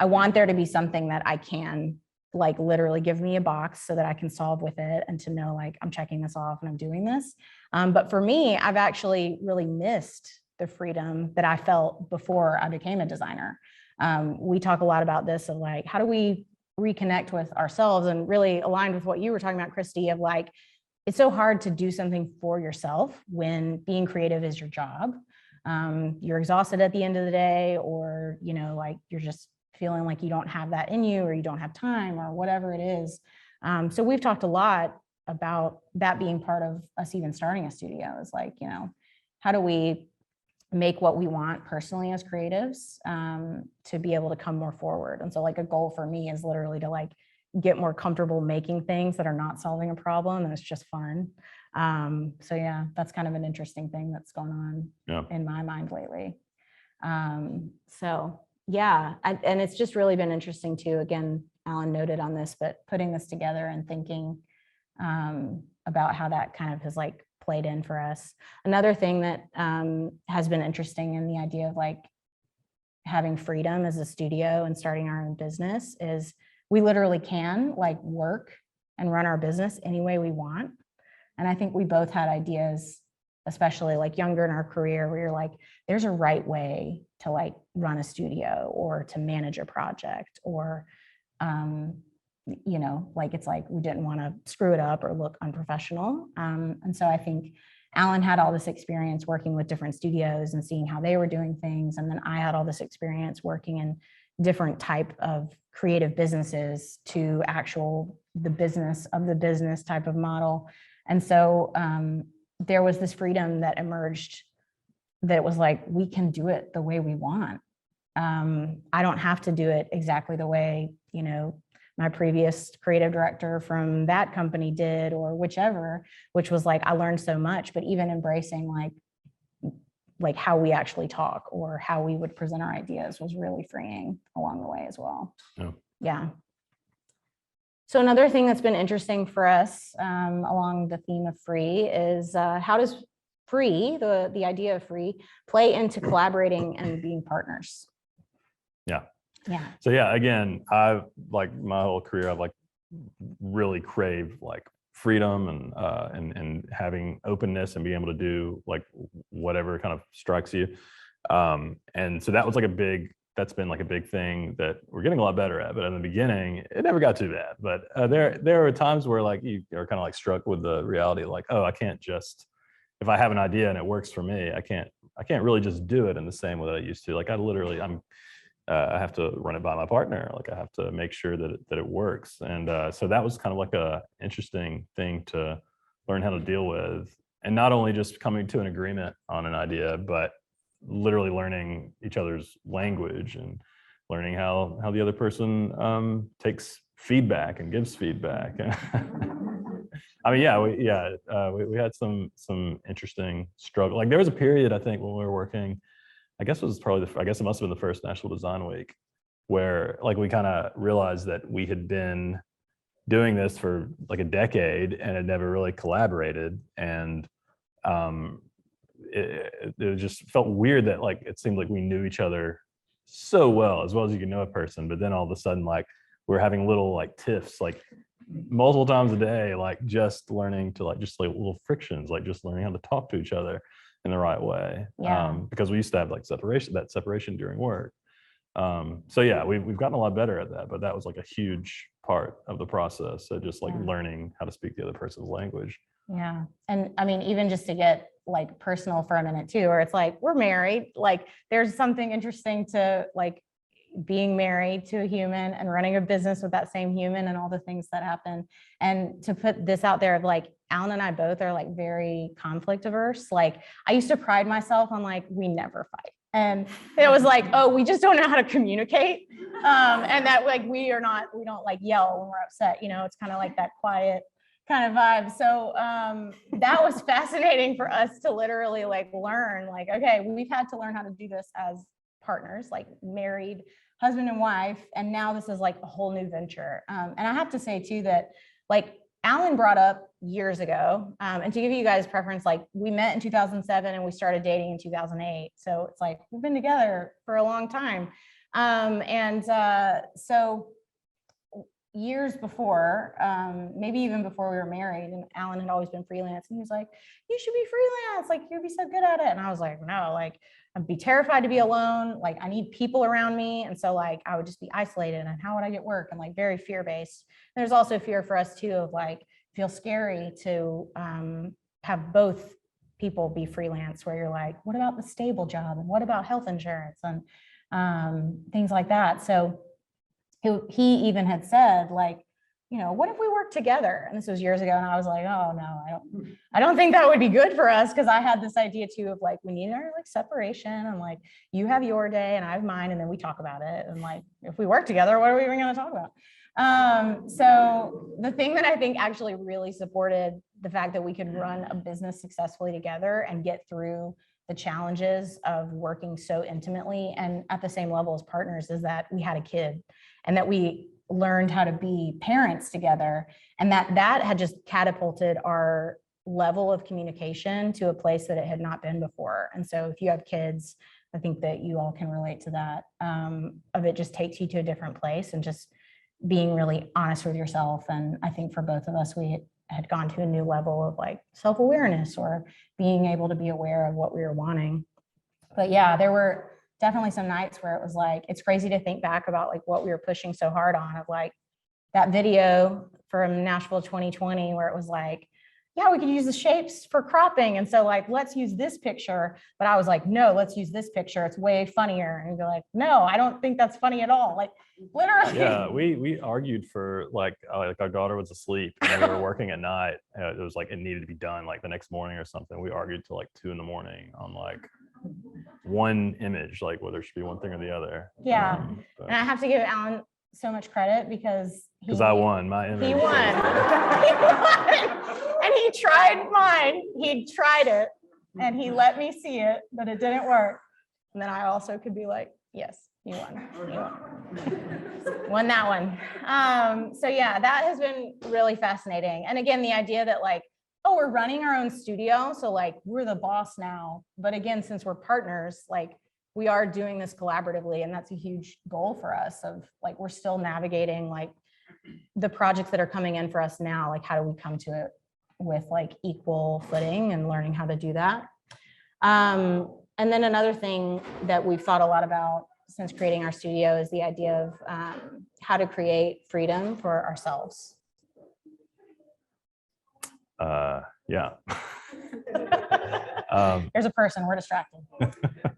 B: want there to be something that I can like literally give me a box so that I can solve with it, and to know like I'm checking this off and I'm doing this. But for me, I've actually really missed the freedom that I felt before I became a designer. We talk a lot about this of like, how do we reconnect with ourselves, and really aligned with what you were talking about, Christy, of like, it's so hard to do something for yourself when being creative is your job. You're exhausted at the end of the day, or, you know, like you're just feeling like you don't have that in you, or you don't have time, or whatever it is. So we've talked a lot about that being part of us even starting a studio, is like, you know, how do we make what we want personally as creatives to be able to come more forward? And so like a goal for me is literally to like get more comfortable making things that are not solving a problem, and it's just fun. So yeah, that's kind of an interesting thing that's going on in my mind lately. So yeah, and it's just really been interesting too. Again, Alan noted on this, but putting this together and thinking about how that kind of has like played in for us. Another thing that has been interesting in the idea of like having freedom as a studio and starting our own business is we literally can like work and run our business any way we want. And I think we both had ideas, especially like younger in our career, where you're like, there's a right way to like run a studio or to manage a project, or you know, like it's like we didn't want to screw it up or look unprofessional. And so I think Alan had all this experience working with different studios and seeing how they were doing things. And then I had all this experience working in different type of creative businesses to the business type of model. And so there was this freedom that emerged that was like, we can do it the way we want. I don't have to do it exactly the way, you know, my previous creative director from that company did, or whichever, which was like, I learned so much. But even embracing like how we actually talk or how we would present our ideas was really freeing along the way as well. Yeah. So another thing that's been interesting for us along the theme of free is how does free, the idea of free, play into collaborating and being partners? Yeah.
C: So yeah, again, I've like my whole career, I've like really craved like freedom and having openness and being able to do like whatever kind of strikes you. And so that was like that's been like a big thing that we're getting a lot better at. But in the beginning, it never got too bad. But there are times where like you are kind of like struck with the reality, like, oh, I can't just, if I have an idea and it works for me, I can't really just do it in the same way that I used to. Like I have to run it by my partner. Like I have to make sure that it works. And so that was kind of like a interesting thing to learn how to deal with. And not only just coming to an agreement on an idea, but literally learning each other's language and learning how the other person takes feedback and gives feedback. I mean, we had some interesting struggle. Like there was a period, I think, when we were working, I guess it must have been the first Nashville Design Week, where like we kind of realized that we had been doing this for like a decade and had never really collaborated. And it just felt weird that like it seemed like we knew each other so well as you can know a person, but then all of a sudden like we're having little like tiffs like multiple times a day, like just learning to like just like little frictions, like just learning how to talk to each other in the right way. Because we used to have like separation during work. So yeah, we've gotten a lot better at that, but that was like a huge part of the process. So just like learning how to speak the other person's language.
B: Yeah. And I mean, even just to get like personal for a minute too, where it's like, we're married, like there's something interesting to like being married to a human and running a business with that same human and all the things that happen. And to put this out there, like Alan and I both are like very conflict averse. Like I used to pride myself on like, we never fight. And it was like, oh, we just don't know how to communicate. And that like, we don't like yell when we're upset, you know, it's kind of like that quiet kind of vibe. So that was fascinating for us to literally like learn, like, okay, we've had to learn how to do this as partners, like married husband and wife. And now this is like a whole new venture. And I have to say too, that like Alan brought up years ago, and to give you guys preference, like we met in 2007 and we started dating in 2008. So it's like, we've been together for a long time. So years before, maybe even before we were married, and Alan had always been freelance, and he was like, you should be freelance, like you'd be so good at it. And I was like, no, like I'd be terrified to be alone, like I need people around me. And so like I would just be isolated, and how would I get work, and like very fear-based. There's also fear for us too of like, feel scary to have both people be freelance, where you're like, what about the stable job, and what about health insurance, and things like that. So he even had said, like, you know, what if we work together? And this was years ago. And I was like, oh no, I don't think that would be good for us. Cause I had this idea too of like, we need our like separation, and like, you have your day and I have mine, and then we talk about it. And like, if we work together, what are we even going to talk about? So the thing that I think actually really supported the fact that we could run a business successfully together and get through the challenges of working so intimately and at the same level as partners is that we had a kid, and that we learned how to be parents together, and that had just catapulted our level of communication to a place that it had not been before. And so if you have kids, I think that you all can relate to that, of it just takes you to a different place, and just being really honest with yourself. And I think for both of us, we had gone to a new level of like self-awareness, or being able to be aware of what we were wanting. But yeah, there were definitely some nights where it was like, it's crazy to think back about like what we were pushing so hard on, of like that video from Nashville 2020, where it was like, yeah, we could use the shapes for cropping. And so like, let's use this picture. But I was like, no, let's use this picture. It's way funnier. And you're like, no, I don't think that's funny at all. Like literally.
C: Yeah, we argued for like our daughter was asleep and we were working at night. It was like, it needed to be done like the next morning or something. We argued till like 2 a.m. on like one image, like whether it should be one thing or the other.
B: Yeah. And I have to give Alan so much credit because
C: I won my image.
B: He won. He won. And he tried mine. He tried it and he let me see it, but it didn't work. And then I also could be like, yes, you won. You won. Won that one. So yeah, that has been really fascinating. And again, the idea that like, oh, we're running our own studio, so like we're the boss now. But again, since we're partners, like we are doing this collaboratively, and that's a huge goal for us of like, we're still navigating like the projects that are coming in for us now, like how do we come to it with like equal footing and learning how to do that. And then another thing that we've thought a lot about since creating our studio is the idea of how to create freedom for ourselves.
C: Yeah.
B: There's a person, we're distracted.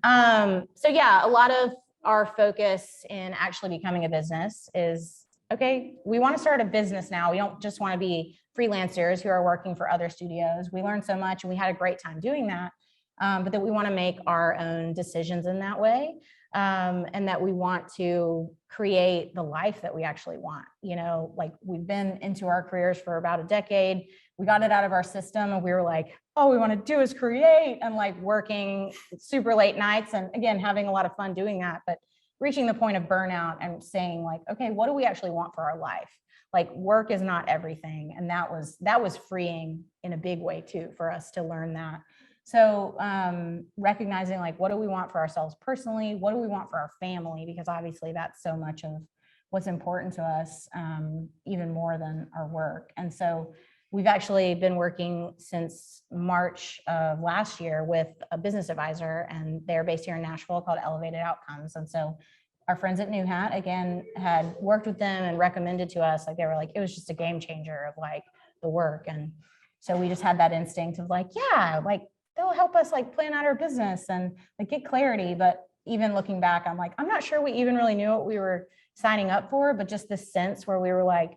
B: So yeah, a lot of our focus in actually becoming a business is, okay, we want to start a business now. We don't just want to be freelancers who are working for other studios. We learned so much and we had a great time doing that, but that we want to make our own decisions in that way. And that we want to create the life that we actually want. You know, like we've been into our careers for about a decade. We got it out of our system and we were like, oh, we want to do is create, and like working super late nights. And again, having a lot of fun doing that, but reaching the point of burnout and saying like, okay, what do we actually want for our life? Like work is not everything. And that was freeing in a big way too, for us to learn that. So recognizing like, what do we want for ourselves personally? What do we want for our family? Because obviously that's so much of what's important to us, even more than our work. And so we've actually been working since March of last year with a business advisor, and they're based here in Nashville, called Elevated Outcomes. And so our friends at New Hat, again, had worked with them and recommended to us, like they were like, it was just a game changer of like the work. And so we just had that instinct of like, yeah, like they'll help us like plan out our business and like get clarity. But even looking back, I'm like, I'm not sure we even really knew what we were signing up for, but just this sense where we were like,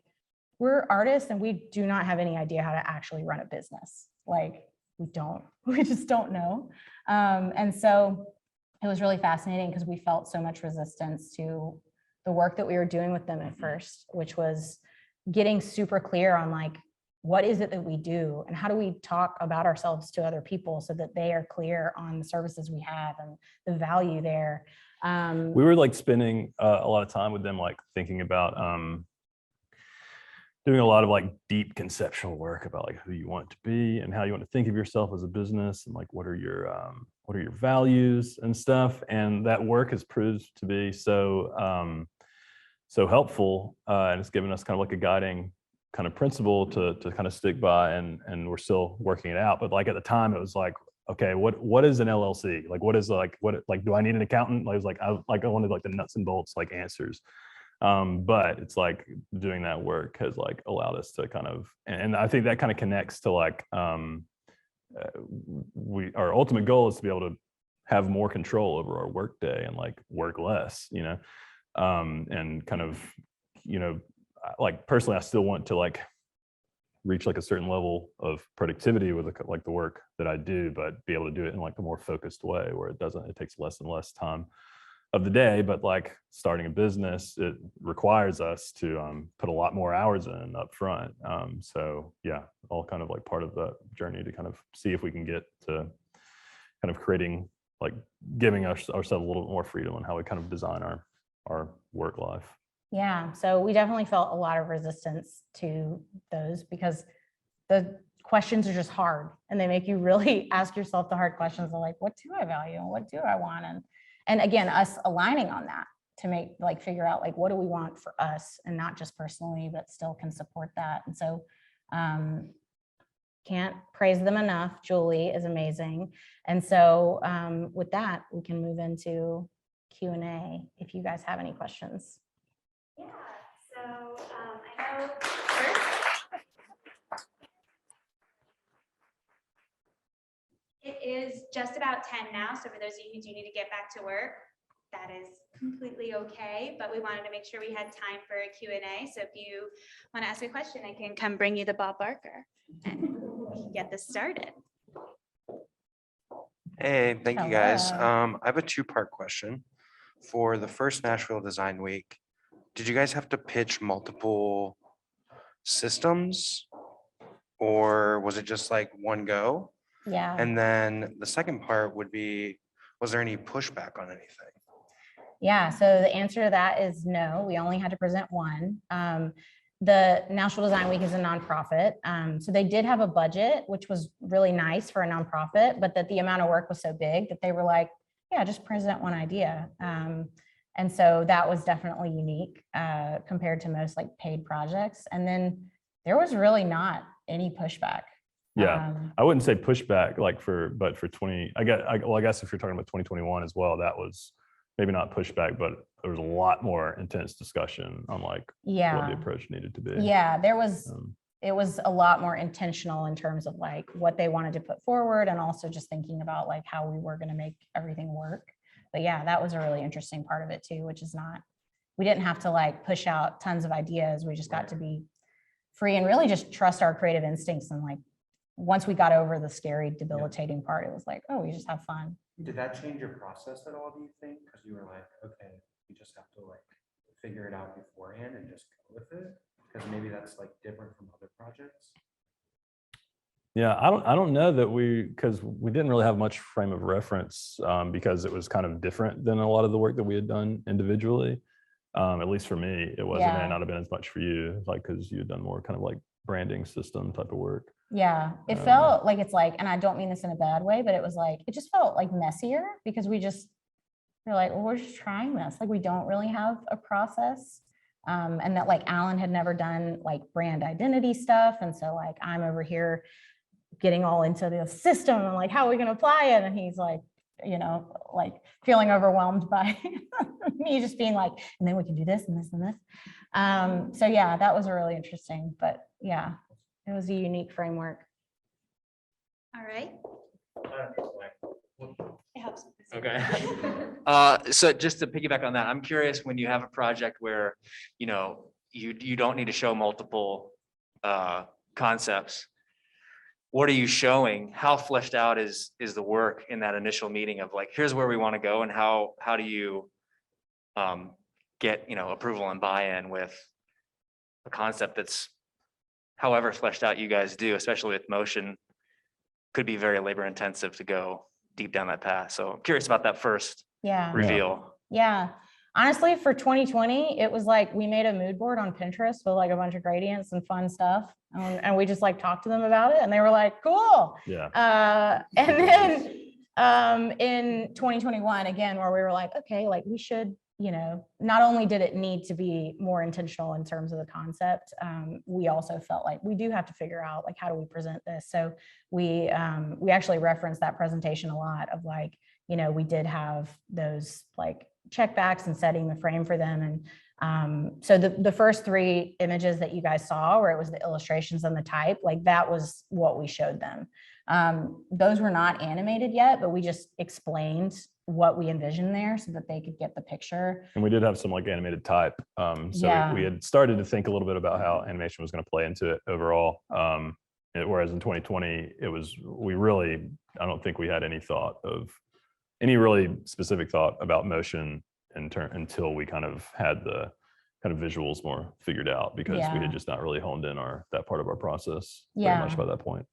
B: we're artists and we do not have any idea how to actually run a business. Like we just don't know. And so it was really fascinating because we felt so much resistance to the work that we were doing with them at first, which was getting super clear on like, what is it that we do and how do we talk about ourselves to other people so that they are clear on the services we have and the value there.
C: We were like spending a lot of time with them, like thinking about doing a lot of like deep conceptual work about like who you want to be and how you want to think of yourself as a business and like what are your values and stuff. And that work has proved to be so helpful, and it's given us kind of like a guiding kind of principle to kind of stick by, and we're still working it out. But like at the time, it was like, okay, what is an LLC? Like, what do I need an accountant? Like, I wanted like the nuts and bolts like answers. But it's like doing that work has like allowed us to kind of, and I think that kind of connects to like our ultimate goal is to be able to have more control over our work day and like work less, and kind of, like personally, I still want to like reach like a certain level of productivity with like the work that I do, but be able to do it in like a more focused way where it takes less and less time of the day. But like starting a business, it requires us to put a lot more hours in up front. So yeah, all kind of like part of the journey to kind of see if we can get to kind of creating, like giving ourselves a little more freedom on how we kind of design our work life.
B: Yeah, so we definitely felt a lot of resistance to those because the questions are just hard and they make you really ask yourself the hard questions of like, what do I value and what do I want? And again, us aligning on that to figure out like, what do we want for us and not just personally, but still can support that. And so can't praise them enough. Julie is amazing. And so with that, we can move into Q&A if you guys have any questions.
A: Yeah, so I know first, it is just about 10 now, so for those of you who do need to get back to work, that is completely okay, but we wanted to make sure we had time for a Q&A, so if you want to ask a question, I can come bring you the Bob Barker, and we can get this started.
D: Hey, thank you guys.
B: Hello.
D: I have a two-part question. For the first Nashville Design Week, did you guys have to pitch multiple systems or was it just like one go?
B: Yeah.
D: And then the second part would be, was there any pushback on anything?
B: Yeah, so the answer to that is no, we only had to present one. The Nashville Design Week is a nonprofit. So they did have a budget, which was really nice for a nonprofit, but that the amount of work was so big that they were like, yeah, just present one idea. And so that was definitely unique compared to most like paid projects. And then there was really not any pushback.
C: Yeah, I wouldn't say pushback but for 20, I guess if you're talking about 2021 as well, that was maybe not pushback, but there was a lot more intense discussion on like what the approach needed to be.
B: Yeah, there was, it was a lot more intentional in terms of like what they wanted to put forward and also just thinking about like how we were going to make everything work. But yeah, that was a really interesting part of it too, which is we didn't have to like push out tons of ideas. We just got to be free and really just trust our creative instincts. And like, once we got over the scary, debilitating part, it was like, oh, we just have fun.
E: Did that change your process at all, do you think? Because you were like, okay, you just have to like figure it out beforehand and just go with it? Because maybe that's like different from other projects.
C: Yeah, I don't know that because we didn't really have much frame of reference because it was kind of different than a lot of the work that we had done individually. At least for me, it wasn't. It may not have been as much for you, like because you had done more kind of like branding system type of work.
B: Yeah, it felt like and I don't mean this in a bad way, but it was like, it just felt like messier because we're like, well, we're just trying this. Like we don't really have a process. And that like Alan had never done like brand identity stuff. And so like, I'm over here getting all into the system and like, how are we going to apply it? And he's like, like feeling overwhelmed by me just being like, and then we can do this and this and this. So yeah, that was really interesting, but yeah, it was a unique framework.
A: All right. It helps.
F: Okay. So just to piggyback on that, I'm curious when you have a project where, you don't need to show multiple concepts. What are you showing? How fleshed out is the work in that initial meeting of like, here's where we want to go, and how do you get approval and buy-in with a concept that's however fleshed out you guys do, especially with motion, could be very labor intensive to go deep down that path. So I'm curious about that first
B: Yeah.
F: reveal.
B: Yeah. Honestly, for 2020, it was like we made a mood board on Pinterest with like a bunch of gradients and fun stuff. And we just like talked to them about it and they were like, cool.
C: Yeah.
B: And then in 2021, again, where we were like, okay, like we should, you know, not only did it need to be more intentional in terms of the concept, we also felt like we do have to figure out like, how do we present this? So we actually referenced that presentation a lot of like, you know, we did have those like checkbacks and setting the frame for them. And so the first 3 images that you guys saw, where it was the illustrations and the type, like that was what we showed them. Those were not animated yet, but we just explained what we envisioned there so that they could get the picture.
C: And we did have some like animated type. So we had started to think a little bit about how animation was going to play into it overall. Whereas in 2020, I don't think we had any really specific thought about motion until we kind of had the kind of visuals more figured out, because we had just not really honed in that part of our process very much by that point.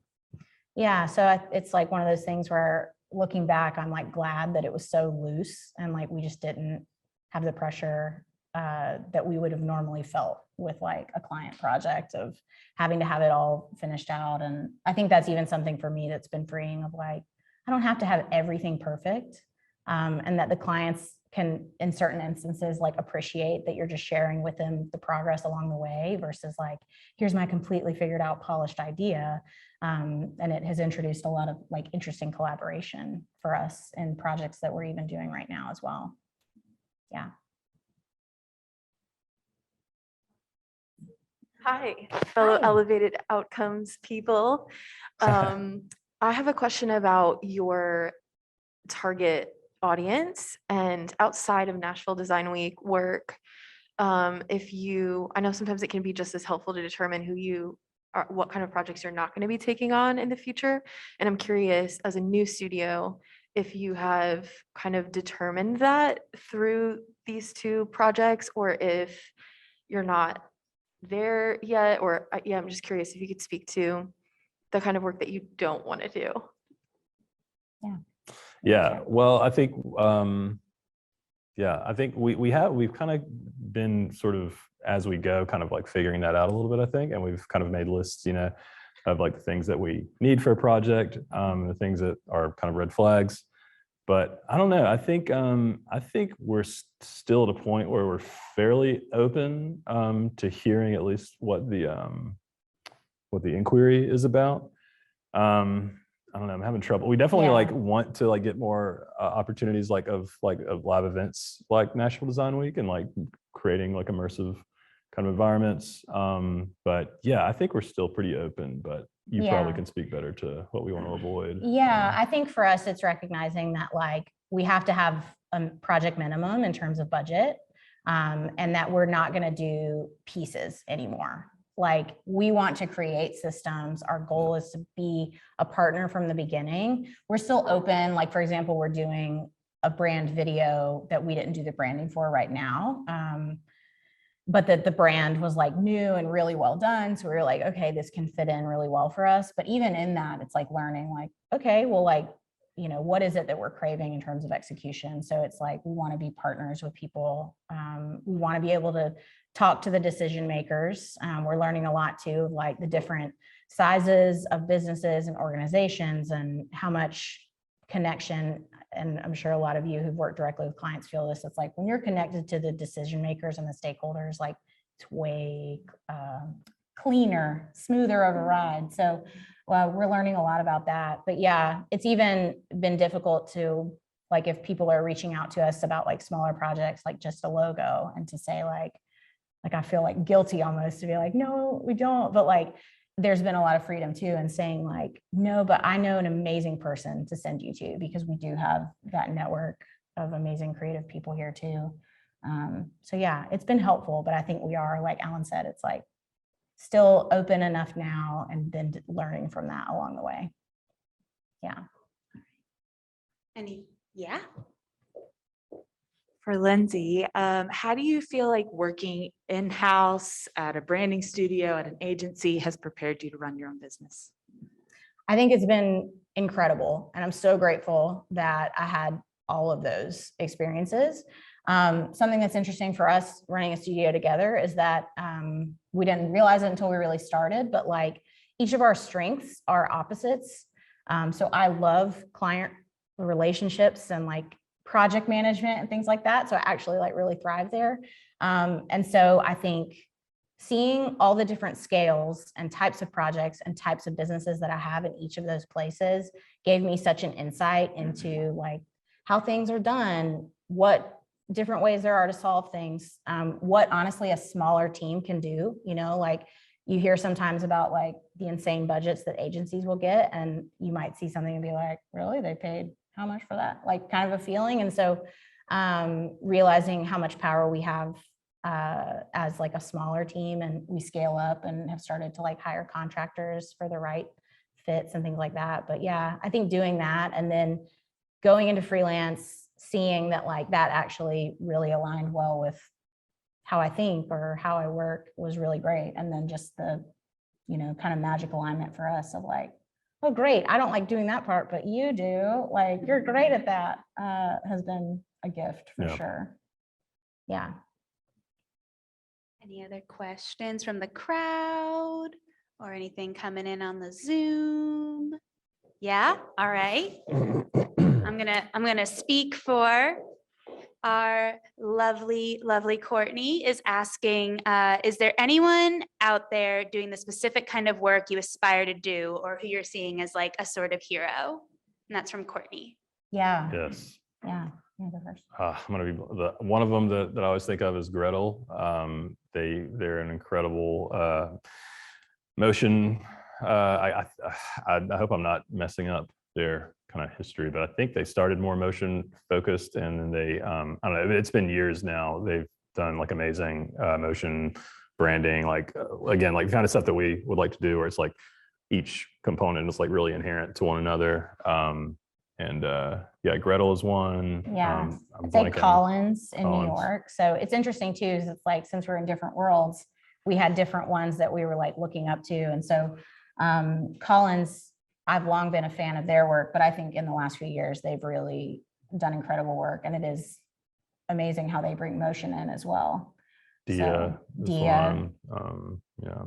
B: Yeah. So it's like one of those things where looking back, I'm like glad that it was so loose and like we just didn't have the pressure that we would have normally felt with like a client project of having to have it all finished out. And I think that's even something for me that's been freeing of like, I don't have to have everything perfect, and that the clients can, in certain instances, like appreciate that you're just sharing with them the progress along the way versus like, here's my completely figured out, polished idea. And it has introduced a lot of like interesting collaboration for us in projects that we're even doing right now as well. Yeah.
G: Hi, fellow
B: Hi.
G: Elevated Outcomes people. I have a question about your target audience and outside of Nashville Design Week work. I know sometimes it can be just as helpful to determine who you are, what kind of projects you're not going to be taking on in the future. And I'm curious, as a new studio, if you have kind of determined that through these 2 projects, or if you're not there yet, or I'm just curious if you could speak to the kind of work that you don't want to do.
C: Yeah. Well, I think, we've kind of been sort of, as we go, kind of like figuring that out a little bit, I think. And we've kind of made lists, you know, of like the things that we need for a project, the things that are kind of red flags. But I don't know. I think we're still at a point where we're fairly open to hearing at least what the inquiry is about. I don't know. I'm having trouble. We definitely like want to like get more opportunities of live events like Nashville Design Week and like creating like immersive kind of environments. But yeah, I think we're still pretty open, but you probably can speak better to what we want to avoid.
B: Yeah, I think for us, it's recognizing that like we have to have a project minimum in terms of budget, and that we're not going to do pieces anymore. Like we want to create systems. Our goal is to be a partner from the beginning. We're still open. Like, for example, we're doing a brand video that we didn't do the branding for right now. But that the brand was like new and really well done. So we were like, okay, this can fit in really well for us. But even in that, it's like learning like, okay, well, like, you know, what is it that we're craving in terms of execution? So it's like, we want to be partners with people. We want to be able to talk to the decision makers. We're learning a lot too, like the different sizes of businesses and organizations and how much connection. And I'm sure a lot of you who've worked directly with clients feel this. It's like when you're connected to the decision makers and the stakeholders, like it's way cleaner, smoother of a ride. So we're learning a lot about that. But yeah, it's even been difficult to, like, if people are reaching out to us about like smaller projects, like just a logo, and to say like I feel like guilty almost to be like, no, we don't. But like, there's been a lot of freedom too in saying like, no, but I know an amazing person to send you to, because we do have that network of amazing creative people here too. So yeah, it's been helpful, but I think we are, like Alan said, it's like still open enough now and then learning from that along the way. Yeah.
A: Any, yeah.
H: For Lindsay, how do you feel like working in-house at a branding studio, at an agency has prepared you to run your own business?
B: I think it's been incredible, and I'm so grateful that I had all of those experiences. Something that's interesting for us running a studio together is that we didn't realize it until we really started, but like each of our strengths are opposites. So I love client relationships and like project management and things like that. So I actually like really thrive there. And so I think seeing all the different scales and types of projects and types of businesses that I have in each of those places gave me such an insight into like how things are done, what different ways there are to solve things, what honestly a smaller team can do. You know, like you hear sometimes about like the insane budgets that agencies will get, and you might see something and be like, really, they paid how much for that? Like kind of a feeling. And so realizing how much power we have as like a smaller team, and we scale up and have started to like hire contractors for the right fits and things like that. But yeah, I think doing that and then going into freelance, seeing that like that actually really aligned well with how I think or how I work was really great. And then just the, you know, kind of magic alignment for us of like, oh, great, I don't like doing that part, but you do, like, you're great at that, has been a gift for sure. Yeah.
A: Any other questions from the crowd or anything coming in on the Zoom? Yeah, all right. I'm gonna speak for our lovely Courtney is asking, is there anyone out there doing the specific kind of work you aspire to do or who you're seeing as like a sort of hero? And that's from Courtney.
B: Yeah.
C: Yes.
B: Yeah. You're the first.
C: I'm gonna be one of them that I always think of is Gretel. They're an incredible motion. I hope I'm not messing up their kind of history, but I think they started more motion focused, and then they I don't know. It's been years now. They've done like amazing motion branding, like again, like the kind of stuff that we would like to do, where it's like each component is like really inherent to one another. Yeah, Gretel is one.
B: Yeah.
C: I'm
B: It's like
C: blanking.
B: Collins in New
C: Collins.
B: York. So it's interesting too, is it's like, since we're in different worlds, we had different ones that we were like looking up to. And so Collins, I've long been a fan of their work, but I think in the last few years, they've really done incredible work, and it is amazing how they bring motion in as well.
C: Dia.
B: So,
C: is
B: Dia.
C: one. Yeah. A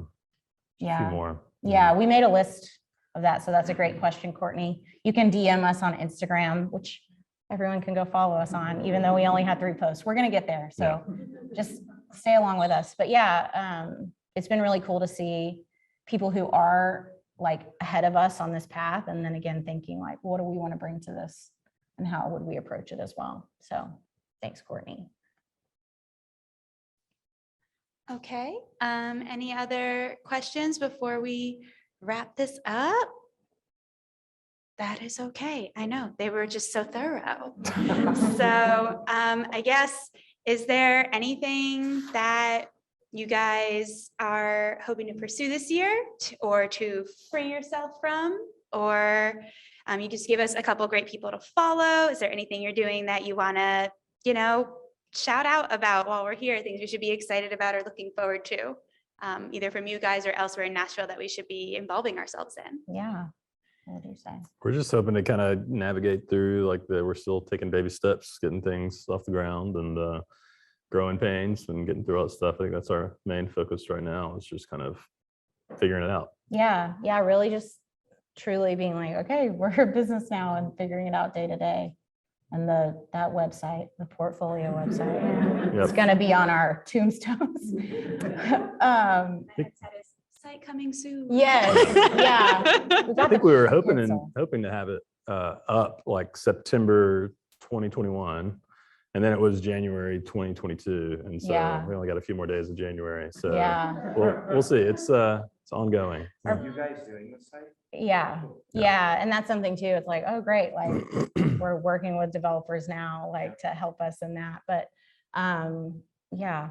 B: Yeah.
C: few more.
B: Yeah, we made a list of that. So that's a great question, Courtney. You can DM us on Instagram, which everyone can go follow us on, even though we only had 3 posts. We're going to get there. So just stay along with us. But yeah, it's been really cool to see people who are like ahead of us on this path. And then again, thinking like, what do we want to bring to this and how would we approach it as well? So thanks, Courtney.
A: Okay, any other questions before we wrap this up? That is okay. I know they were just so thorough. So I guess, is there anything that you guys are hoping to pursue this year or to free yourself from? Or you just give us a couple great people to follow. Is there anything you're doing that you want to, you know, shout out about while we're here, things we should be excited about or looking forward to, either from you guys or elsewhere in Nashville that we should be involving ourselves in?
B: Yeah. What do you say?
C: We're just hoping to kind of navigate through like we're still taking baby steps, getting things off the ground and growing pains and getting through all that stuff. I think that's our main focus right now. It's just kind of figuring it out.
B: Yeah. Yeah. Really just truly being like, okay, we're a business now and figuring it out day to day. And that website, the portfolio website, it's going to be on our tombstones.
A: Site coming soon.
B: Yes. Yeah.
C: I think we were hoping to have it up like September 2021. And then it was January 2022. And so we only got a few more days of January. So we'll see. It's ongoing.
E: Are you guys doing this site?
B: Yeah. And that's something too. It's like, oh, great. Like we're working with developers now, like to help us in that. But yeah,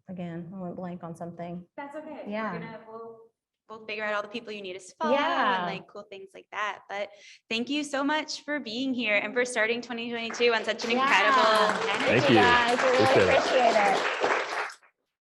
B: again, I went blank on something.
A: That's okay.
B: Yeah.
A: we'll figure out all the people you need us to follow
B: Yeah.
A: and like cool things like that. But thank you so much for being here and for starting 2022 on such an incredible
B: Yeah.
A: energy.
C: Thank
B: Thank you
C: you.
B: guys. We really
C: Appreciate it.
B: appreciate it.